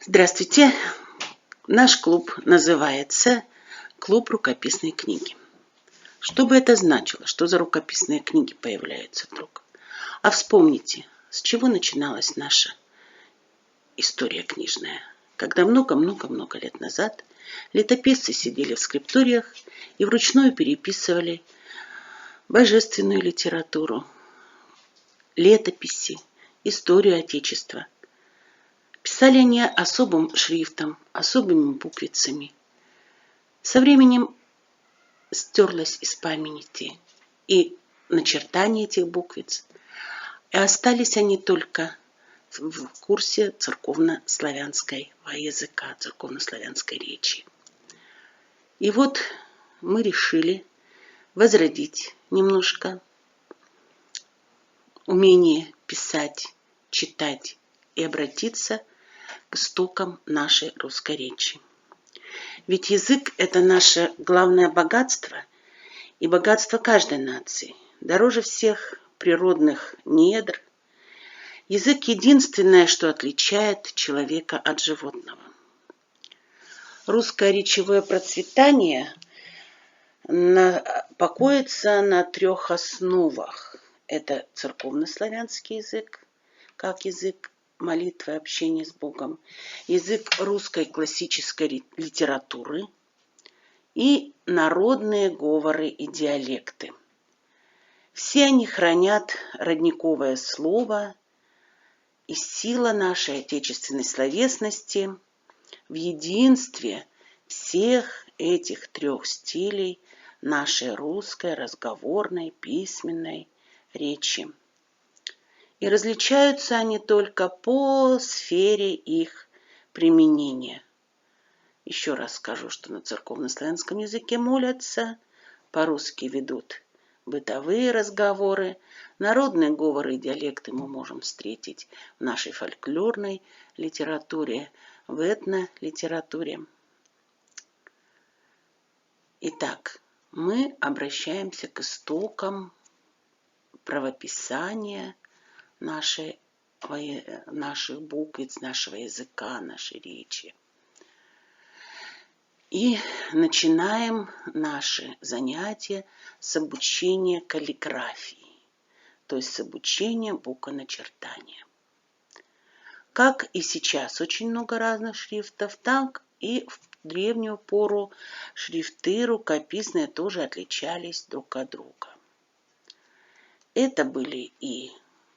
Здравствуйте! Наш клуб называется «Клуб рукописной книги». Что бы это значило? Что за рукописные книги появляются вдруг? А вспомните, с чего начиналась наша история книжная. Когда много-много-много лет назад летописцы сидели в скрипториях и вручную переписывали божественную литературу, летописи, историю Отечества. Писали они особым шрифтом, особыми буквицами. Со временем стерлось из памяти и начертания этих буквиц, и остались они только в курсе церковно-славянского языка, церковно-славянской речи. И вот мы решили возродить немножко умение писать, читать и обратиться к истокам нашей русской речи. Ведь язык – это наше главное богатство и богатство каждой нации. Дороже всех природных недр. Язык – единственное, что отличает человека от животного. Русское речевое процветание покоится на 3 основах. Это церковно-славянский язык, как язык молитвы, общения с Богом, язык русской классической литературы и народные говоры и диалекты. Все они хранят родниковое слово, и сила нашей отечественной словесности в единстве всех этих 3 стилей нашей русской разговорной, письменной речи. И различаются они только по сфере их применения. Еще раз скажу, что на церковно-славянском языке молятся, по-русски ведут бытовые разговоры, народные говоры и диалекты мы можем встретить в нашей фольклорной литературе, в этнолитературе. Итак, мы обращаемся к истокам правописания наших буквиц, нашего языка, нашей речи. И начинаем наши занятия с обучения каллиграфии, то есть с обучения буквоначертания. Как и сейчас очень много разных шрифтов, так и в древнюю пору шрифты рукописные тоже отличались друг от друга. Это были и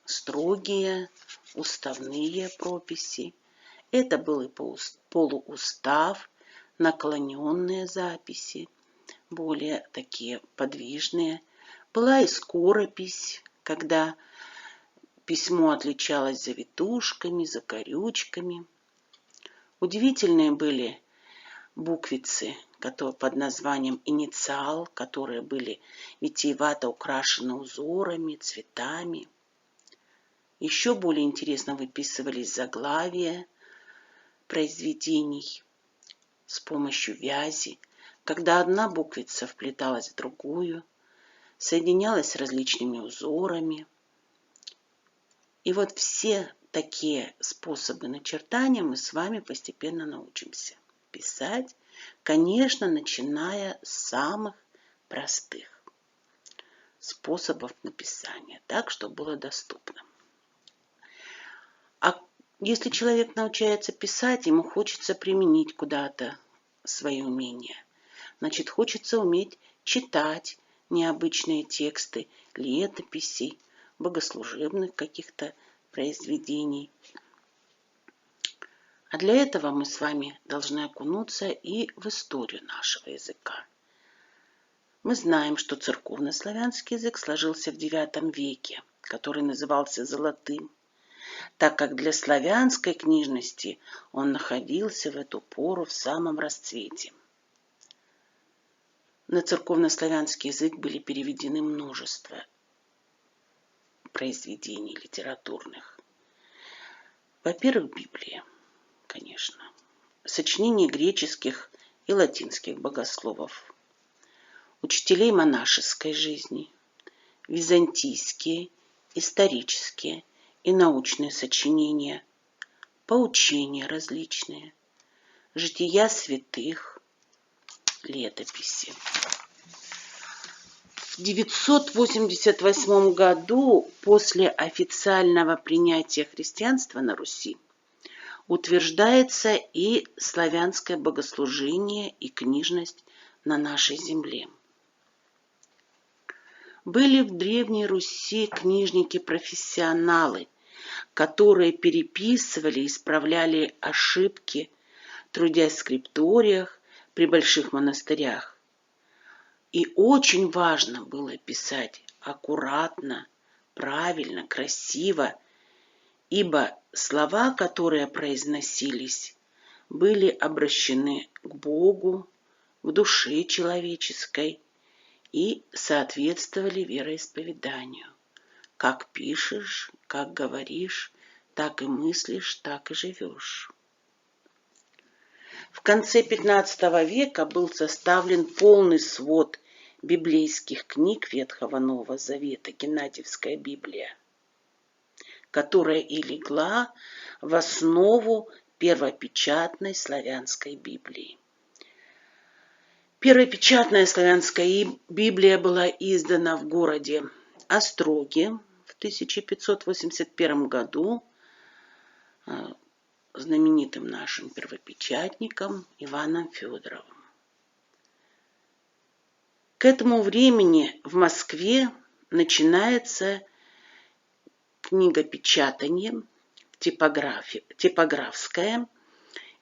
строгие уставные прописи, это был и полуустав, наклоненные записи, более такие подвижные. Была и скоропись, когда письмо отличалось завитушками, закорючками. Удивительные были буквицы под названием инициал, которые были витиевато украшены узорами, цветами. Еще более интересно выписывались заглавия произведений с помощью вязи, когда одна буквица вплеталась в другую, соединялась с различными узорами. И вот все такие способы начертания мы с вами постепенно научимся писать, конечно, начиная с самых простых способов написания, так, чтобы было доступно. А если человек научается писать, ему хочется применить куда-то свои умения. Значит, хочется уметь читать необычные тексты, летописей, богослужебных каких-то произведений. А для этого мы с вами должны окунуться и в историю нашего языка. Мы знаем, что церковно-славянский язык сложился в IX веке, который назывался золотым, так как для славянской книжности он находился в эту пору в самом расцвете. На церковно-славянский язык были переведены множество произведений литературных. Во-первых, Библия, конечно, сочинения греческих и латинских богословов, учителей монашеской жизни, византийские, исторические и научные сочинения поучения различные, жития святых, летописи. В 988 году, после официального принятия христианства на Руси, утверждается и славянское богослужение и книжность на нашей земле. Были в Древней Руси книжники-профессионалы, которые переписывали и исправляли ошибки, трудясь в скрипториях при больших монастырях. И очень важно было писать аккуратно, правильно, красиво, ибо слова, которые произносились, были обращены к Богу, к душе человеческой и соответствовали вероисповеданию. Как пишешь, как говоришь, так и мыслишь, так и живешь. В конце XV века был составлен полный свод библейских книг Ветхого Нового Завета, Геннадьевская Библия, которая и легла в основу первопечатной славянской Библии. Первопечатная славянская Библия была издана в городе Остроге в 1581 году знаменитым нашим первопечатником Иваном Федоровым. К этому времени в Москве начинается книгопечатание типографское,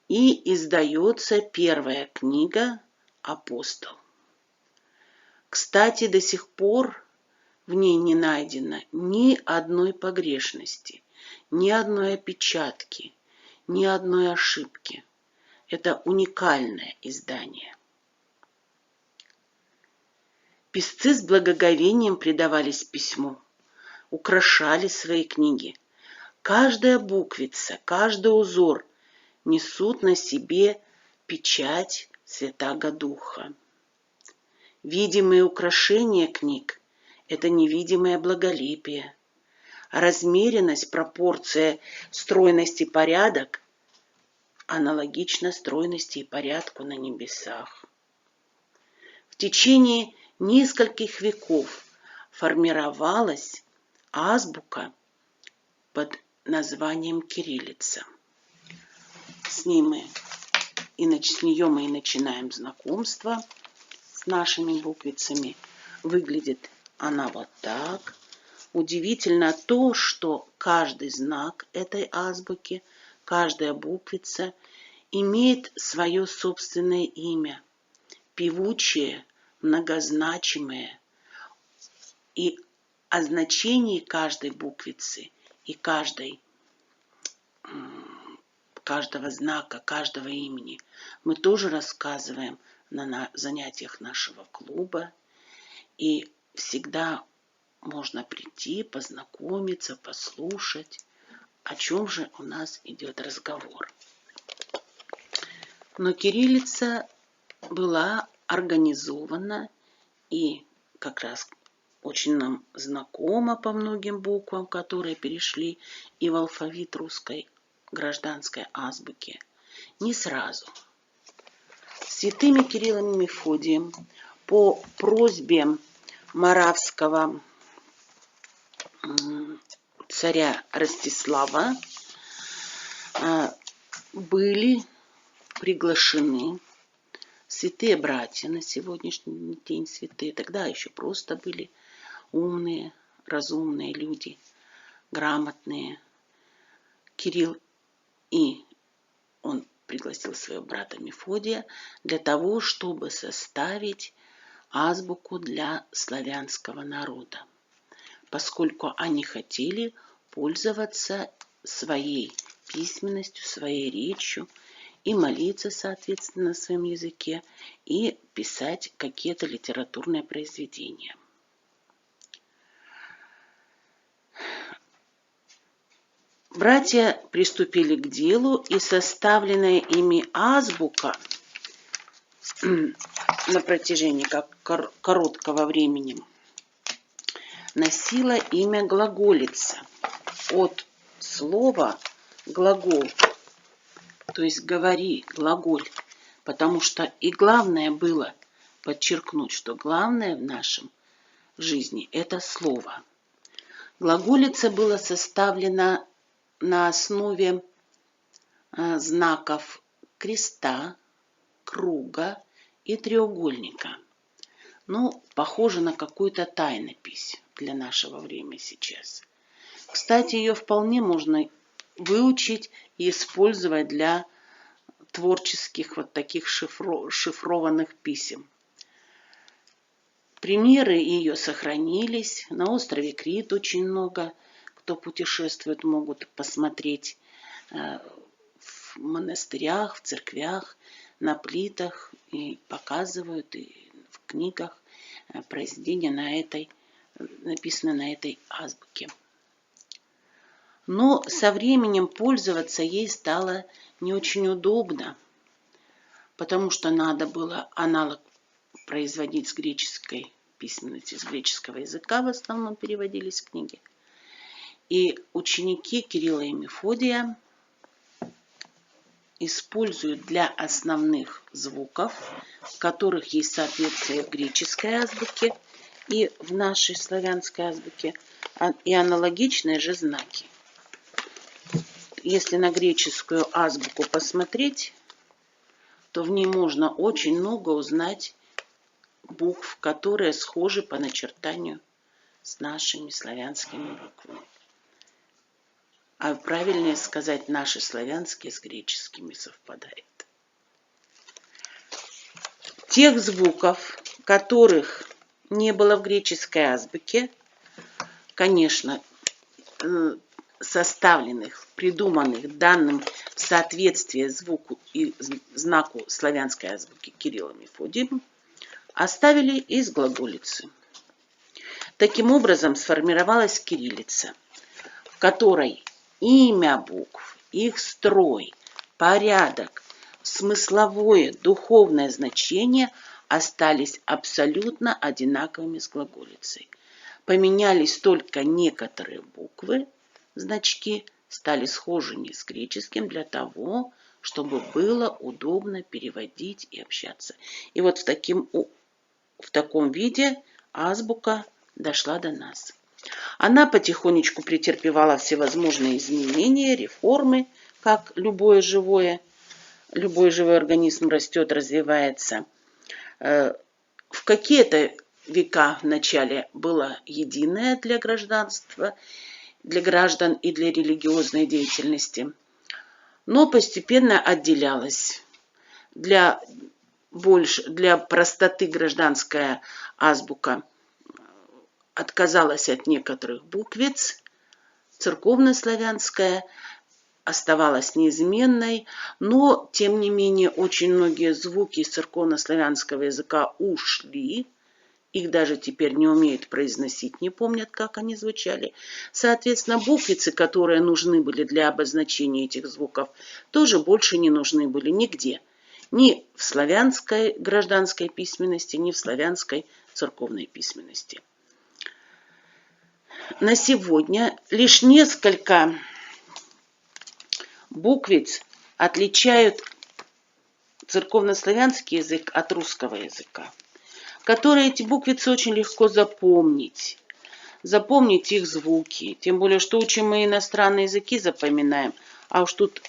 и издается первая книга «Апостол». Кстати, до сих пор в ней не найдено ни одной погрешности, ни одной опечатки, ни одной ошибки. Это уникальное издание. Писцы с благоговением предавались письму, украшали свои книги. Каждая буквица, каждый узор несут на себе печать Святаго Духа. Видимые украшения книг – это невидимое благолепие, а размеренность, пропорция, стройность и порядок аналогично стройности и порядку на небесах. В течение нескольких веков формировалась азбука под названием кириллица. С нее мы и начинаем знакомство с нашими буквицами. Выглядит она вот так. Удивительно то, что каждый знак этой азбуки, каждая буквица имеет свое собственное имя, певучее, многозначимое, и о значении каждой буквицы и каждого знака, каждого имени мы тоже рассказываем на занятиях нашего клуба, и всегда можно прийти, познакомиться, послушать, о чем же у нас идет разговор. Но кириллица была организована и как раз очень нам знакома по многим буквам, которые перешли и в алфавит русской гражданской азбуки, не сразу. Святыми Кириллом и Мефодием по просьбе моравского царя Ростислава были приглашены святые братья, на сегодняшний день святые, тогда еще просто были умные, разумные люди, грамотные. Кирилл, и он пригласил своего брата Мефодия для того, чтобы составить азбуку для славянского народа, поскольку они хотели пользоваться своей письменностью, своей речью и молиться, соответственно, на своем языке, и писать какие-то литературные произведения. Братья приступили к делу, и составленная ими азбука на протяжении короткого времени носила имя глаголица от слова глагол то есть говори, глаголь. Потому что и главное было подчеркнуть, что главное в нашем жизни – это слово. Глаголица была составлена на основе знаков креста, круга и треугольника. Ну, похоже на какую-то тайнопись для нашего времени сейчас. Кстати, ее вполне можно выучить и использовать для творческих вот таких шифрованных писем. Примеры ее сохранились. На острове Крит очень много, кто путешествует, могут посмотреть в монастырях, в церквях, на плитах, и показывают и в книгах произведения написанные на этой азбуке. Но со временем пользоваться ей стало не очень удобно, потому что надо было аналог производить с греческой письменности, с греческого языка в основном переводились книги. И ученики Кирилла и Мефодия используют для основных звуков, в которых есть соответствие в греческой азбуке и в нашей славянской азбуке, и аналогичные же знаки. Если на греческую азбуку посмотреть, то в ней можно очень много узнать букв, которые схожи по начертанию с нашими славянскими буквами. А правильнее сказать, наши славянские с греческими совпадает. Тех звуков, которых не было в греческой азбуке, конечно, составленных, придуманных, данным в соответствии звуку и знаку славянской азбуки Кириллом и Мефодием, оставили из глаголицы. Таким образом сформировалась кириллица, в которой имя букв, их строй, порядок, смысловое, духовное значение остались абсолютно одинаковыми с глаголицей. Поменялись только некоторые буквы, значки стали схожими с греческим для того, чтобы было удобно переводить и общаться. И вот в таком виде азбука дошла до нас. Она потихонечку претерпевала всевозможные изменения, реформы, как любой живой организм растет, развивается. В какие-то века вначале была единая для гражданства, для граждан и для религиозной деятельности, но постепенно отделялась. Для простоты гражданская азбука отказалась от некоторых буквиц, церковнославянская оставалась неизменной, но, тем не менее, очень многие звуки из церковнославянского языка ушли, их даже теперь не умеют произносить, не помнят, как они звучали. Соответственно, буквицы, которые нужны были для обозначения этих звуков, тоже больше не нужны были нигде. Ни в славянской гражданской письменности, ни в славянской церковной письменности. На сегодня лишь несколько буквиц отличают церковнославянский язык от русского языка, которые эти буквицы очень легко запомнить их звуки. Тем более, что учим мы иностранные языки, запоминаем, а уж тут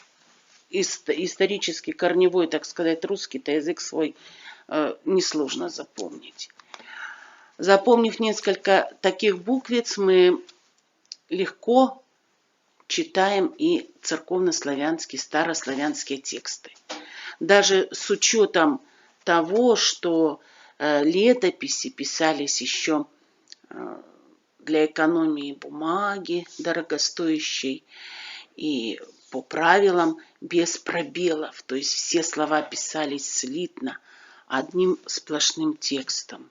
исторически корневой, так сказать, русский-то язык свой несложно запомнить. Запомнив несколько таких буквиц, мы легко читаем и церковнославянские, старославянские тексты. Даже с учетом того, что летописи писались еще для экономии бумаги дорогостоящей и по правилам без пробелов, то есть все слова писались слитно, одним сплошным текстом.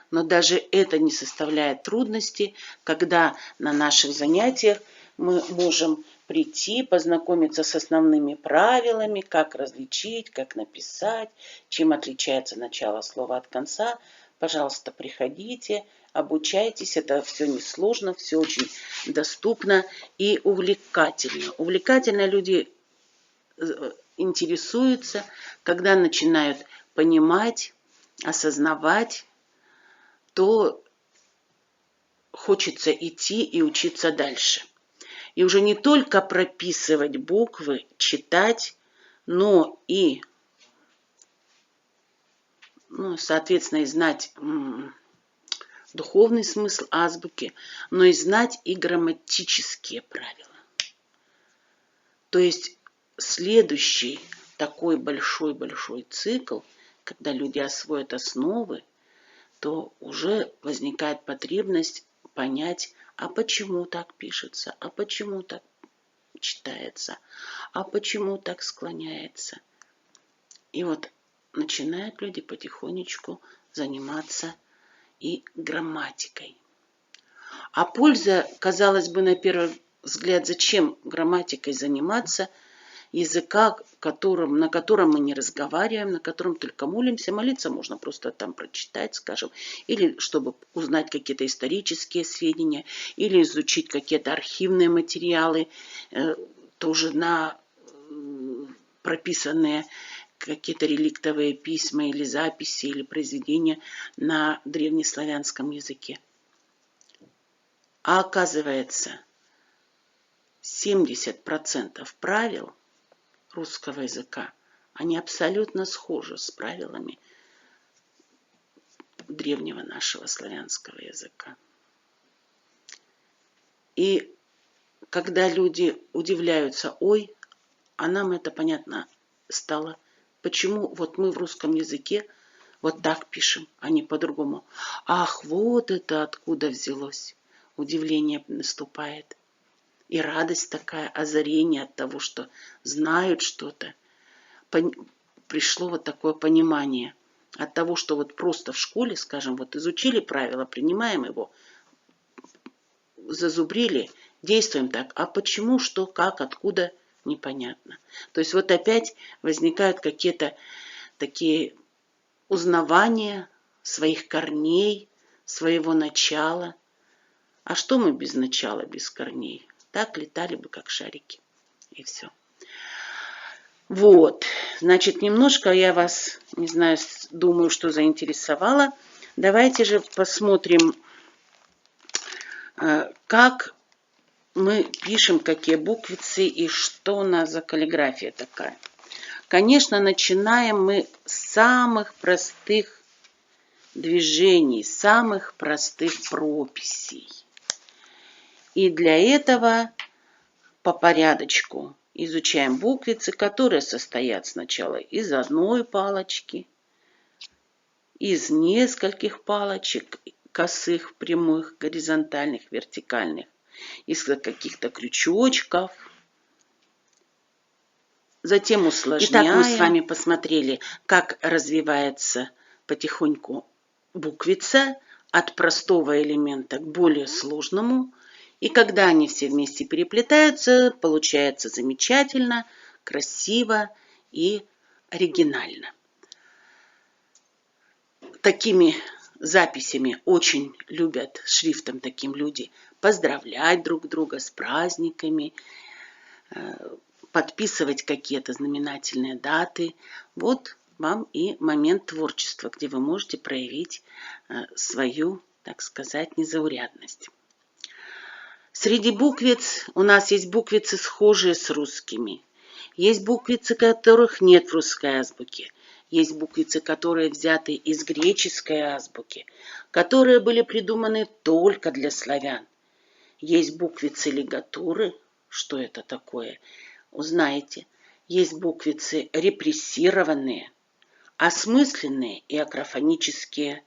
Но даже это не составляет трудности, когда на наших занятиях мы можем прийти, познакомиться с основными правилами, как различить, как написать, чем отличается начало слова от конца. Пожалуйста, приходите, обучайтесь, это все несложно, все очень доступно и увлекательно. Увлекательно люди интересуются, когда начинают понимать, осознавать, то хочется идти и учиться дальше. И уже не только прописывать буквы, читать, но и, соответственно, и знать духовный смысл азбуки, но и знать и грамматические правила. То есть следующий такой большой-большой цикл, когда люди освоят основы, то уже возникает потребность понять, а почему так пишется, а почему так читается, а почему так склоняется. И вот начинают люди потихонечку заниматься и грамматикой. А польза, казалось бы, на первый взгляд, зачем грамматикой заниматься, языка, на котором мы не разговариваем, на котором только молимся. Молиться можно просто там прочитать, скажем, или чтобы узнать какие-то исторические сведения, или изучить какие-то архивные материалы, тоже на прописанные какие-то реликтовые письма или записи, или произведения на древнеславянском языке. А оказывается, 70% правил русского языка, они абсолютно схожи с правилами древнего нашего славянского языка. И когда люди удивляются, ой, а нам это понятно стало, почему вот мы в русском языке вот так пишем, а не по-другому. Ах, вот это откуда взялось. Удивление наступает. И радость такая, озарение от того, что знают что-то. Пришло вот такое понимание от того, что вот просто в школе, скажем, вот изучили правила, принимаем его, зазубрили, действуем так. А почему, что, как, откуда, непонятно. То есть вот опять возникают какие-то такие узнавания своих корней, своего начала. А что мы без начала, без корней? Так летали бы, как шарики. И все. Вот. Значит, немножко я вас, не знаю, думаю, что заинтересовала. Давайте же посмотрим, как мы пишем, какие буквицы и что у нас за каллиграфия такая. Конечно, начинаем мы с самых простых движений, самых простых прописей. И для этого по порядочку изучаем буквицы, которые состоят сначала из одной палочки, из нескольких палочек, косых, прямых, горизонтальных, вертикальных, из каких-то крючочков. Затем усложняем. Итак, мы с вами посмотрели, как развивается потихоньку буквица от простого элемента к более сложному. И когда они все вместе переплетаются, получается замечательно, красиво и оригинально. Такими записями очень любят, шрифтом таким люди, поздравлять друг друга с праздниками, подписывать какие-то знаменательные даты. Вот вам и момент творчества, где вы можете проявить свою, так сказать, незаурядность. Среди буквиц у нас есть буквицы, схожие с русскими. Есть буквицы, которых нет в русской азбуке. Есть буквицы, которые взяты из греческой азбуки, которые были придуманы только для славян. Есть буквицы лигатуры. Что это такое? Узнаете. Есть буквицы репрессированные, осмысленные и акрофонические.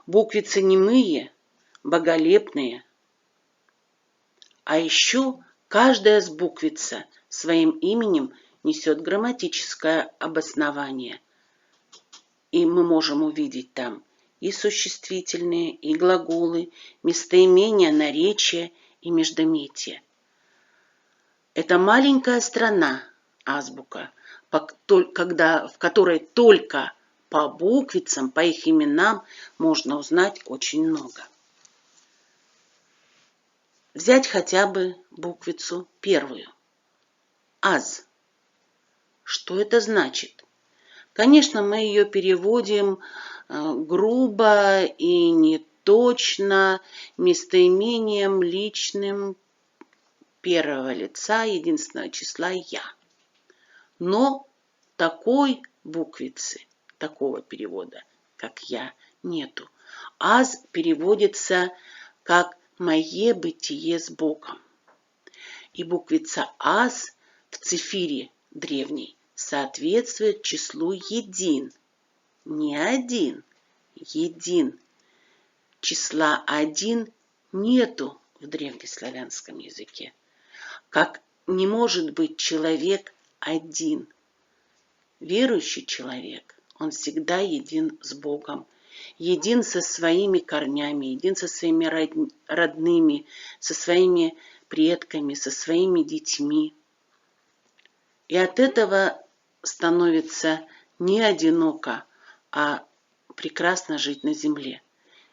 Буквицы немые, боголепные. А еще каждая буквица своим именем несет грамматическое обоснование. И мы можем увидеть там и существительные, и глаголы, местоимения, наречия и междометия. Это маленькая страна, азбука, в которой только по буквицам, по их именам можно узнать очень много. Взять хотя бы буквицу первую. Аз. Что это значит? Конечно, мы ее переводим грубо и неточно, местоимением личным первого лица единственного числа «я». Но такой буквицы, такого перевода, как «я», нету. «Аз» переводится как «мое бытие с Богом». И буквица «аз» в цифире древней соответствует числу един. Не один, един. Числа один нету в древнеславянском языке. Как не может быть человек один. Верующий человек, он всегда един с Богом, един со своими корнями, един со своими родными, со своими предками, со своими детьми. И от этого становится не одиноко, а прекрасно жить на земле.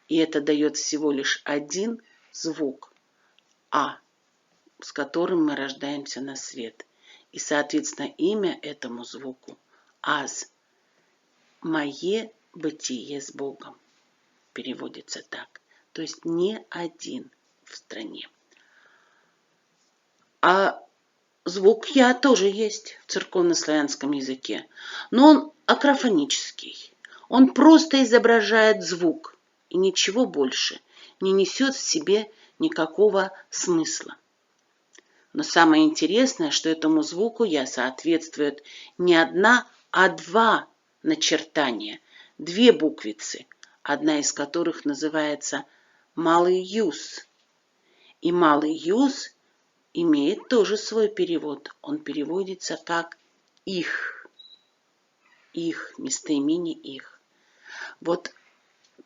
И это дает всего лишь один звук «а», с которым мы рождаемся на свет. И, соответственно, имя этому звуку «аз». «Мое бытие с Богом» переводится так. То есть не один в стране. А звук «я» тоже есть в церковнославянском языке. Но он акрофонический. Он просто изображает звук. И ничего больше не несет в себе никакого смысла. Но самое интересное, что этому звуку «я» соответствует не одна, а два начертания, две буквицы, одна из которых называется малый юз. И малый юз имеет тоже свой перевод. Он переводится как «их». Их, местоимение «их». Вот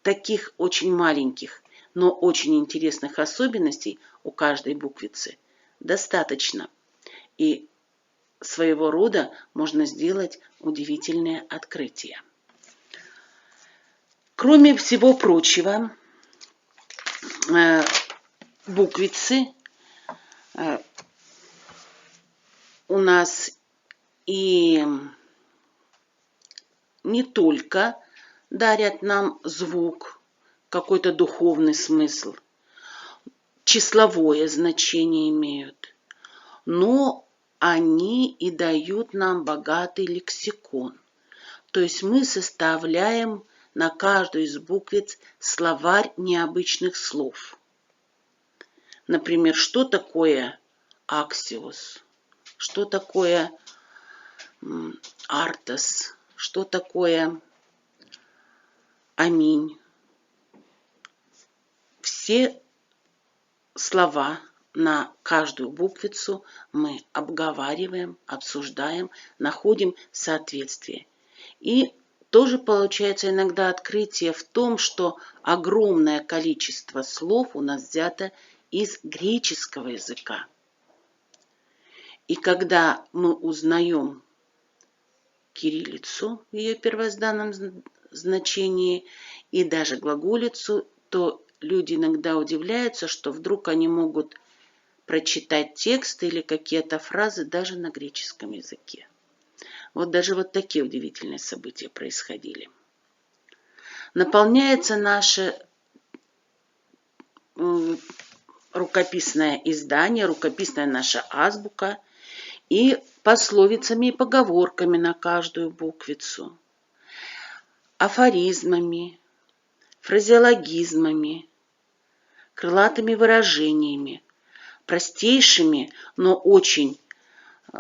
таких очень маленьких, но очень интересных особенностей у каждой буквицы достаточно. И своего рода можно сделать удивительное открытие. Кроме всего прочего, буквицы у нас и не только дарят нам звук, какой-то духовный смысл, числовое значение имеют, но они и дают нам богатый лексикон. То есть мы составляем на каждую из буквиц словарь необычных слов. Например, что такое аксиос, что такое артос, что такое аминь. Все слова на каждую буквицу мы обговариваем, обсуждаем, находим соответствие. И тоже получается иногда открытие в том, что огромное количество слов у нас взято из греческого языка. И когда мы узнаем кириллицу в ее первозданном значении и даже глаголицу, то люди иногда удивляются, что вдруг они могут прочитать текст или какие-то фразы даже на греческом языке. Вот даже вот такие удивительные события происходили. Наполняется наше рукописное издание, рукописная наша азбука и пословицами и поговорками на каждую буквицу, афоризмами, фразеологизмами, крылатыми выражениями, простейшими, но очень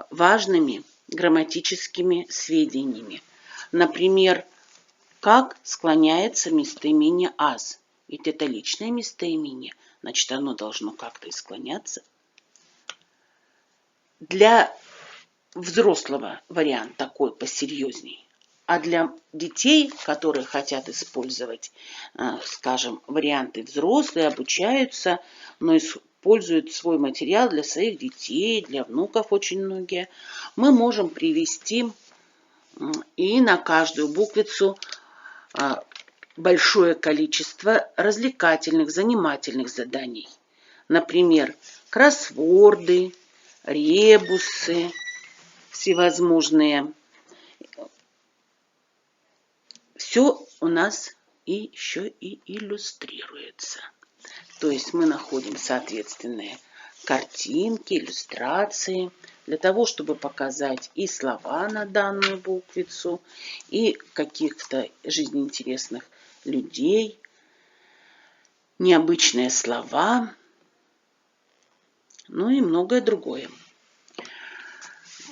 важными грамматическими сведениями. Например, как склоняется местоимение «аз». Ведь это личное местоимение, значит, оно должно как-то и склоняться. Для взрослого вариант такой посерьезней. А для детей, которые хотят использовать, скажем, варианты взрослые, обучаются, но используют свой материал для своих детей, для внуков очень многие, мы можем привести и на каждую буквицу большое количество развлекательных, занимательных заданий. Например, кроссворды, ребусы, всевозможные. Все у нас и еще и иллюстрируется. То есть мы находим соответственные картинки, иллюстрации, для того, чтобы показать и слова на данную буквицу, и каких-то жизнеинтересных людей, необычные слова, ну и многое другое.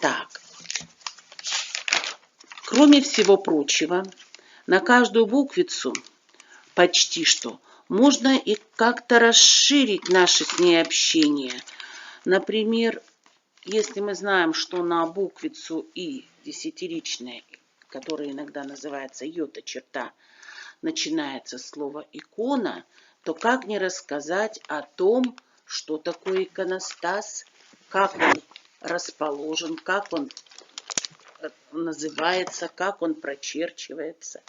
Так, кроме всего прочего, на каждую буквицу почти что можно и как-то расширить наше с ней общение. Например, если мы знаем, что на буквицу И десятиричная, которая иногда называется йота черта, начинается слово икона, то как не рассказать о том, что такое иконостас, как он расположен, как он называется, как он прочерчивается.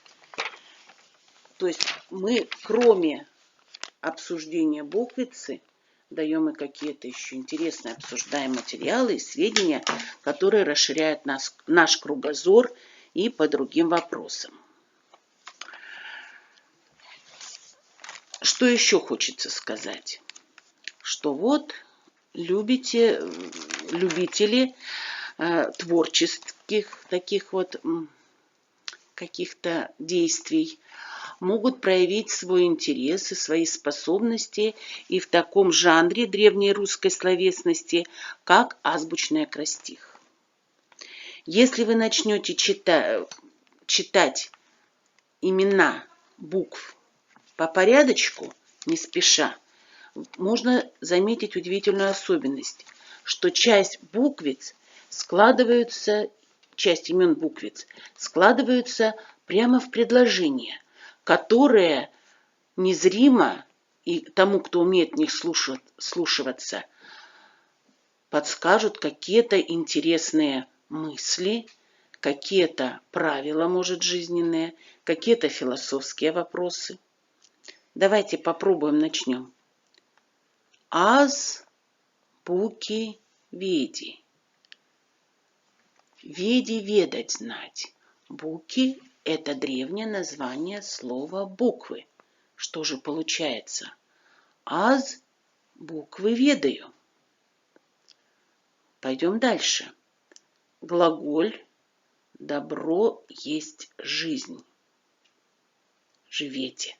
То есть мы, кроме обсуждения буквицы, даем и какие-то еще интересные обсуждаем материалы и сведения, которые расширяют наш кругозор и по другим вопросам. Что еще хочется сказать? Что вот любители творческих таких вот каких-то действий могут проявить свой интерес и свои способности и в таком жанре древней русской словесности, как азбучный акростих. Если вы начнете читать имена букв по порядочку, не спеша, можно заметить удивительную особенность, что часть имен буквиц складываются прямо в предложение, которые незримо и тому, кто умеет в них слушаться, подскажут какие-то интересные мысли, какие-то правила, может, жизненные, какие-то философские вопросы. Давайте попробуем, начнем. Аз-буки веди. Веди ведать знать. Буки – это древнее название слова буквы. Что же получается? Аз буквы ведаю. Пойдем дальше. Глаголь добро есть жизнь. Живете.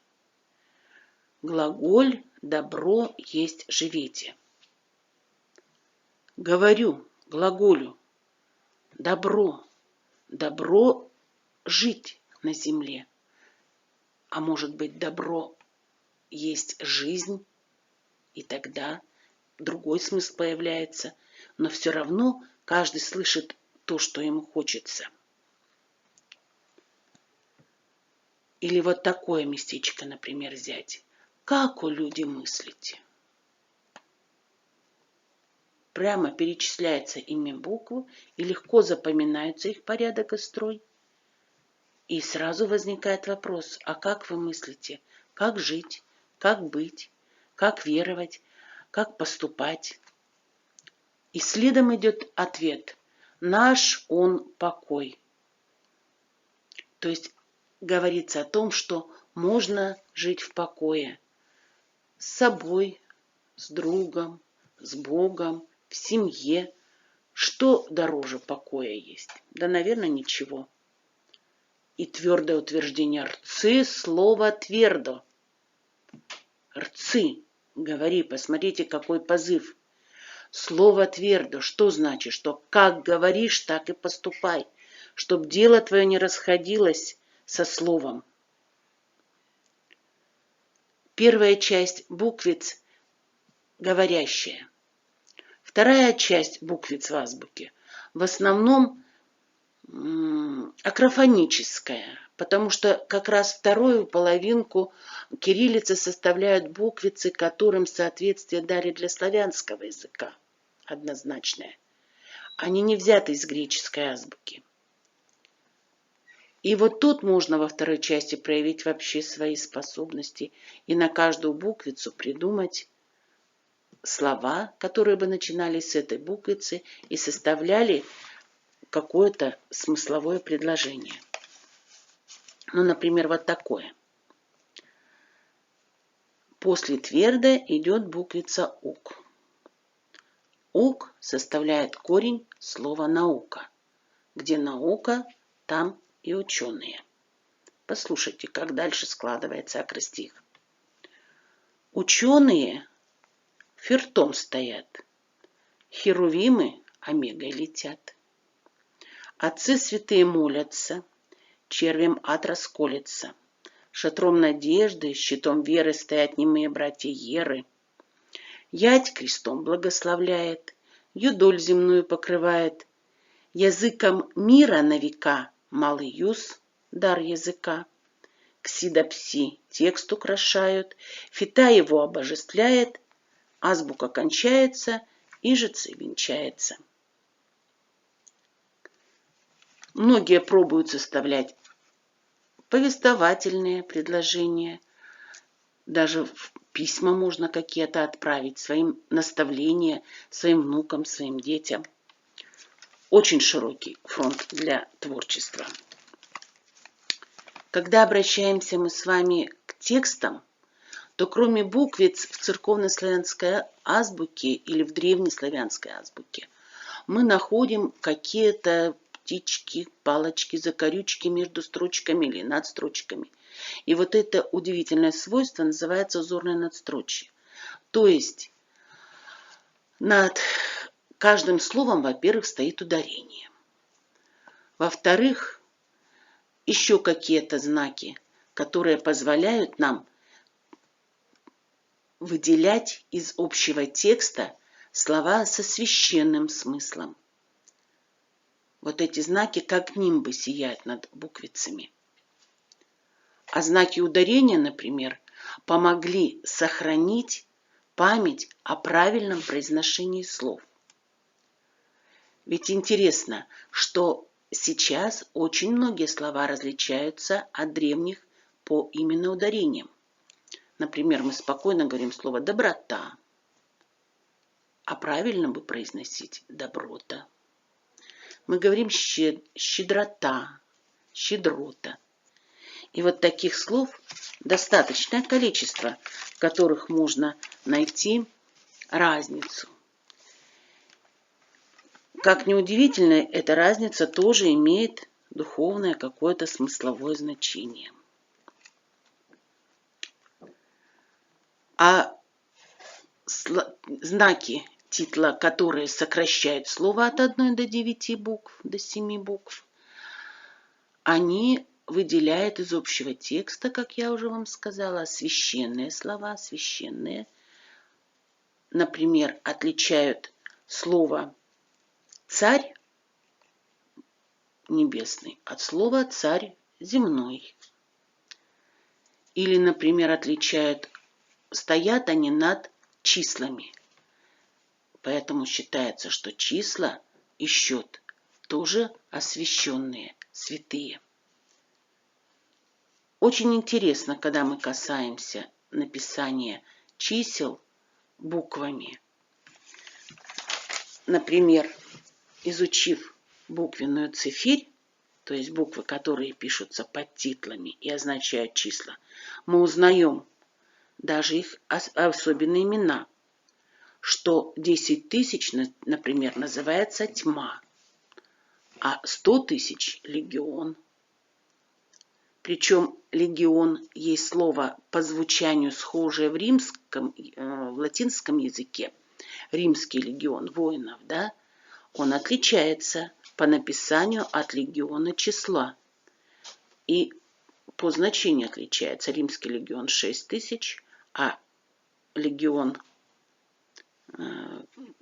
Глаголь добро есть живете. Говорю, глаголю, добро жить на земле. А может быть, добро есть жизнь, и тогда другой смысл появляется. Но все равно каждый слышит то, что ему хочется. Или вот такое местечко, например, взять. Как у люди мыслите? Прямо перечисляется имя буквы, и легко запоминается их порядок и строй. И сразу возникает вопрос, а как вы мыслите? Как жить? Как быть? Как веровать? Как поступать? И следом идет ответ. Наш он покой. То есть говорится о том, что можно жить в покое. С собой, с другом, с Богом, в семье. Что дороже покоя есть? Да, наверное, ничего. И твердое утверждение рцы, слово твердо. Рцы, говори, посмотрите, какой позыв. Слово твердо, что значит? Что как говоришь, так и поступай. Чтоб дело твое не расходилось со словом. Первая часть буквиц говорящая. Вторая часть буквиц в азбуке в основном акрофоническая, потому что как раз вторую половинку кириллицы составляют буквицы, которым соответствие дали для славянского языка, однозначное. Они не взяты из греческой азбуки. И вот тут можно во второй части проявить вообще свои способности и на каждую буквицу придумать слова, которые бы начинались с этой буквицы и составляли какое-то смысловое предложение. Ну, например, вот такое. После твердо идет буквица УК. УК составляет корень слова наука. Где наука, там и ученые. Послушайте, как дальше складывается акростих. Ученые фертом стоят, херувимы омегой летят. Отцы святые молятся, червем ад расколется. Шатром надежды, щитом веры стоят немые братья Еры. Ять крестом благословляет, юдоль земную покрывает. Языком мира на века малый юз, дар языка. Ксидопси текст украшают, фита его обожествляет, азбука кончается, ижица венчается. Многие пробуют составлять повествовательные предложения, даже в письма можно какие-то отправить, своим наставления, своим внукам, своим детям. Очень широкий фронт для творчества. Когда обращаемся мы с вами к текстам, то кроме буквиц в церковнославянской азбуке или в древнеславянской азбуке мы находим какие-то птички, палочки, закорючки между строчками или над строчками. И вот это удивительное свойство называется узорное надстрочие. То есть над каждым словом, во-первых, стоит ударение. Во-вторых, еще какие-то знаки, которые позволяют нам выделять из общего текста слова со священным смыслом. Вот эти знаки как нимбы сияют над буквицами. А знаки ударения, например, помогли сохранить память о правильном произношении слов. Ведь интересно, что сейчас очень многие слова различаются от древних по именно ударениям. Например, мы спокойно говорим слово «доброта», а правильно бы произносить «доброта». Мы говорим «щедрота», «щедрота». И вот таких слов достаточное количество, в которых можно найти разницу. Как ни удивительно, эта разница тоже имеет духовное какое-то смысловое значение. А знаки титла, которые сокращают слово от 1 до 9 букв, до 7 букв, они выделяют из общего текста, как я уже вам сказала, священные слова, священные. Например, отличают слово «царь» небесный от слова «царь» земной. Или, например, отличают, стоят они над числами. Поэтому считается, что числа и счет тоже освященные, святые. Очень интересно, когда мы касаемся написания чисел буквами. Например, изучив буквенную цифирь, то есть буквы, которые пишутся под титлами и означают числа, мы узнаем даже их особенные имена, что 10 тысяч, например, называется тьма, а 100 тысяч – легион. Причем легион есть слово по звучанию схожее в латинском языке. Римский легион воинов, да? Он отличается по написанию от легиона числа. И по значению отличается. Римский легион 6 тысяч, а легион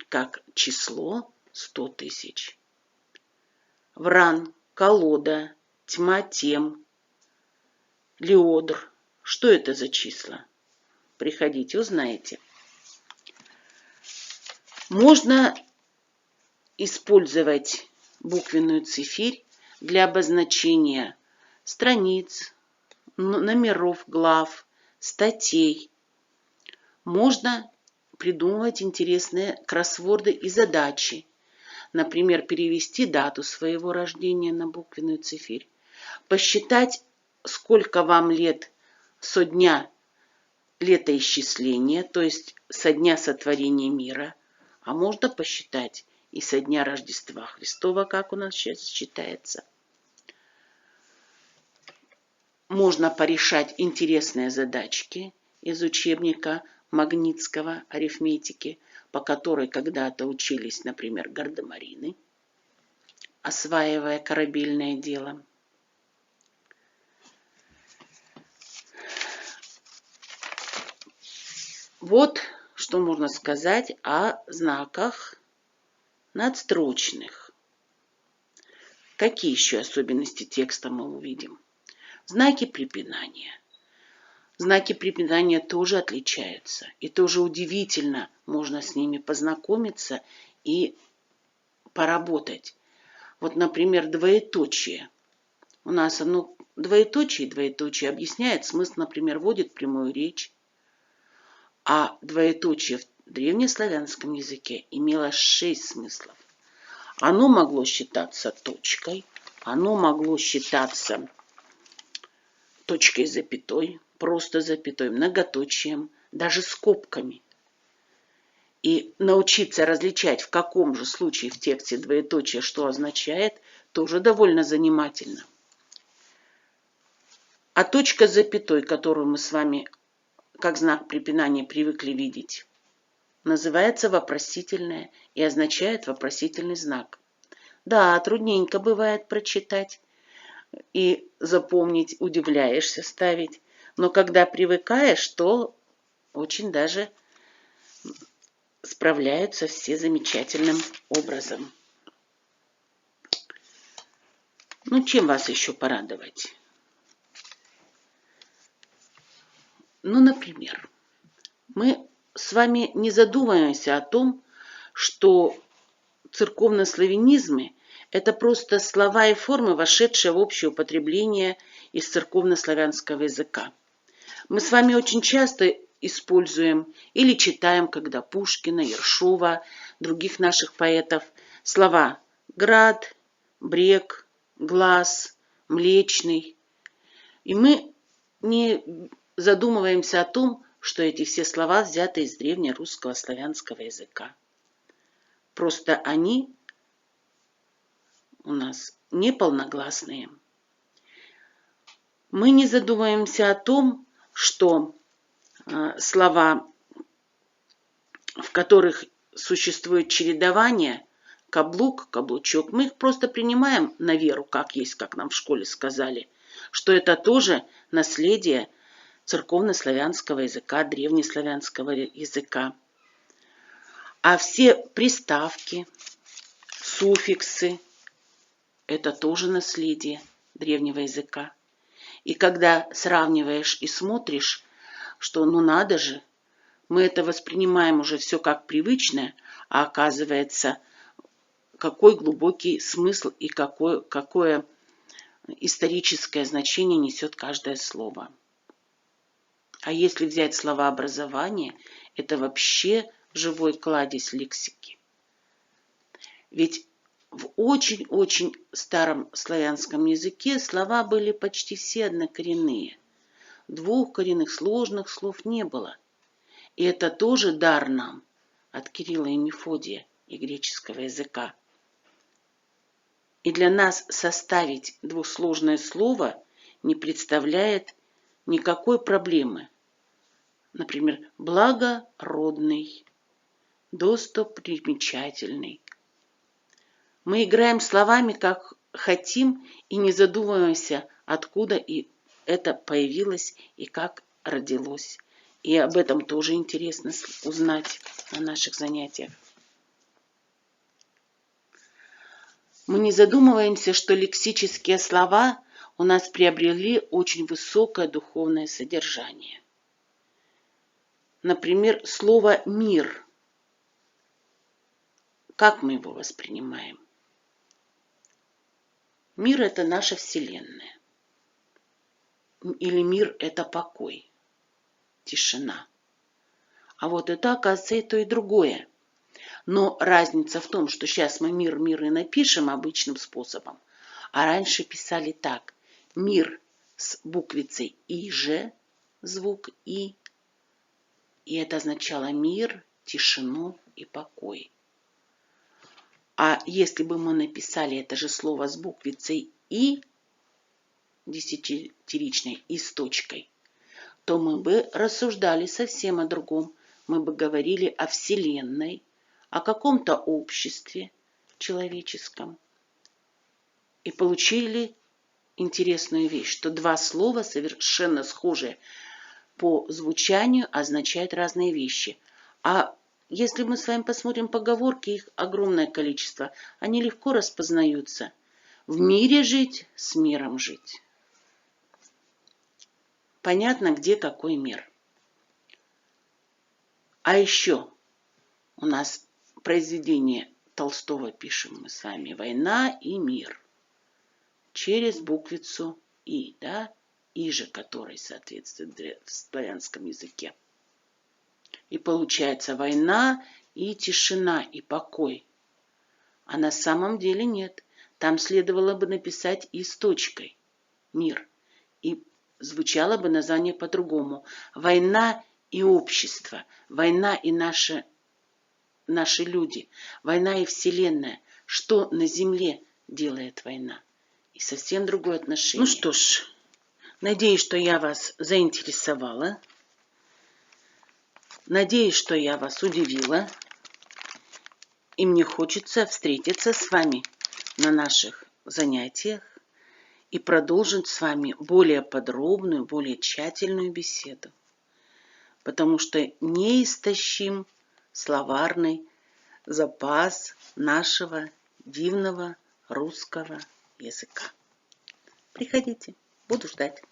как число 100 тысяч. Вран, колода, тьма тем, Леодр. Что это за числа? Приходите, узнаете. Можно использовать буквенную цифирь для обозначения страниц, номеров глав, статей. Можно придумывать интересные кроссворды и задачи. например, перевести дату своего рождения на буквенную цифирь, посчитать, сколько вам лет со дня летоисчисления, то есть со дня сотворения мира, а можно посчитать и со дня Рождества Христова, как у нас сейчас считается. Можно порешать интересные задачки из учебника Магнитского арифметики, по которой когда-то учились, например, гардемарины, осваивая корабельное дело. Вот что можно сказать о знаках надстрочных. Какие еще особенности текста мы увидим? Знаки препинания. Знаки препинания тоже отличаются. И тоже удивительно, можно с ними познакомиться и поработать. Вот, например, двоеточие. У нас оно двоеточие объясняет смысл, например, вводит прямую речь. А двоеточие в древнеславянском языке имело 6 смыслов. Оно могло считаться точкой, оно могло считаться точкой запятой, просто запятой, многоточием, даже скобками. И научиться различать, в каком же случае в тексте двоеточие что означает, тоже довольно занимательно. А точка с запятой, которую мы с вами как знак препинания привыкли видеть, называется вопросительная и означает вопросительный знак. Да, трудненько бывает прочитать и запомнить, удивляешься ставить. Но когда привыкаешь, то очень даже справляются все замечательным образом. Ну, чем вас еще порадовать? Ну, например, мы с вами не задумываемся о том, что церковнославянизмы – это просто слова и формы, вошедшие в общее употребление из церковнославянского языка. Мы с вами очень часто используем или читаем, когда Пушкина, Ершова, других наших поэтов, слова «град», «брег», «глаз», «млечный». И мы не задумываемся о том, что эти все слова взяты из древнерусского славянского языка. Просто они у нас неполногласные. Мы не задумываемся о том, что слова, в которых существует чередование, каблук, каблучок, мы их просто принимаем на веру, как есть, как нам в школе сказали, что это тоже наследие церковнославянского языка, древнеславянского языка. А все приставки, суффиксы – это тоже наследие древнего языка. И когда сравниваешь и смотришь, что ну надо же, мы это воспринимаем уже все как привычное, а оказывается, какой глубокий смысл и какое историческое значение несет каждое слово. А если взять словообразование, это вообще живой кладезь лексики. Ведь в очень-очень старом славянском языке слова были почти все однокоренные. Двухкоренных сложных слов не было. И это тоже дар нам от Кирилла и Мефодия и греческого языка. И для нас составить двусложное слово не представляет никакой проблемы. Например, благородный, достопримечательный. Мы играем словами, как хотим, и не задумываемся, откуда и это появилось и как родилось. И об этом тоже интересно узнать на наших занятиях. Мы не задумываемся, что лексические слова у нас приобрели очень высокое духовное содержание. Например, слово «мир». Как мы его воспринимаем? Мир – это наша Вселенная. Или мир – это покой, тишина. А вот это, оказывается, и то, и другое. Но разница в том, что сейчас мы мир и напишем обычным способом, а раньше писали так. Мир с буквицей И же, звук И это означало мир, тишину и покой. А если бы мы написали это же слово с буквицей И, десятиричной, И с точкой, то мы бы рассуждали совсем о другом. Мы бы говорили о Вселенной, о каком-то обществе человеческом. И получили интересную вещь, что два слова, совершенно схожие по звучанию, означают разные вещи. А если мы с вами посмотрим поговорки, их огромное количество, они легко распознаются. В мире жить, с миром жить. Понятно, где какой мир. А еще у нас произведение Толстого пишем мы с вами «Война и мир». Через буквицу И, да? И же, которой соответствует в славянском языке. И получается война и тишина, и покой. А на самом деле нет. Там следовало бы написать И с точкой. Мир. И звучало бы название по-другому. Война и общество. Война и наши люди. Война и Вселенная. Что на Земле делает война? И совсем другое отношение. Ну что ж, надеюсь, что я вас заинтересовала. Надеюсь, что я вас удивила. И мне хочется встретиться с вами на наших занятиях и продолжить с вами более подробную, более тщательную беседу. Потому что неистощим словарный запас нашего дивного русского языка. Приходите, буду ждать.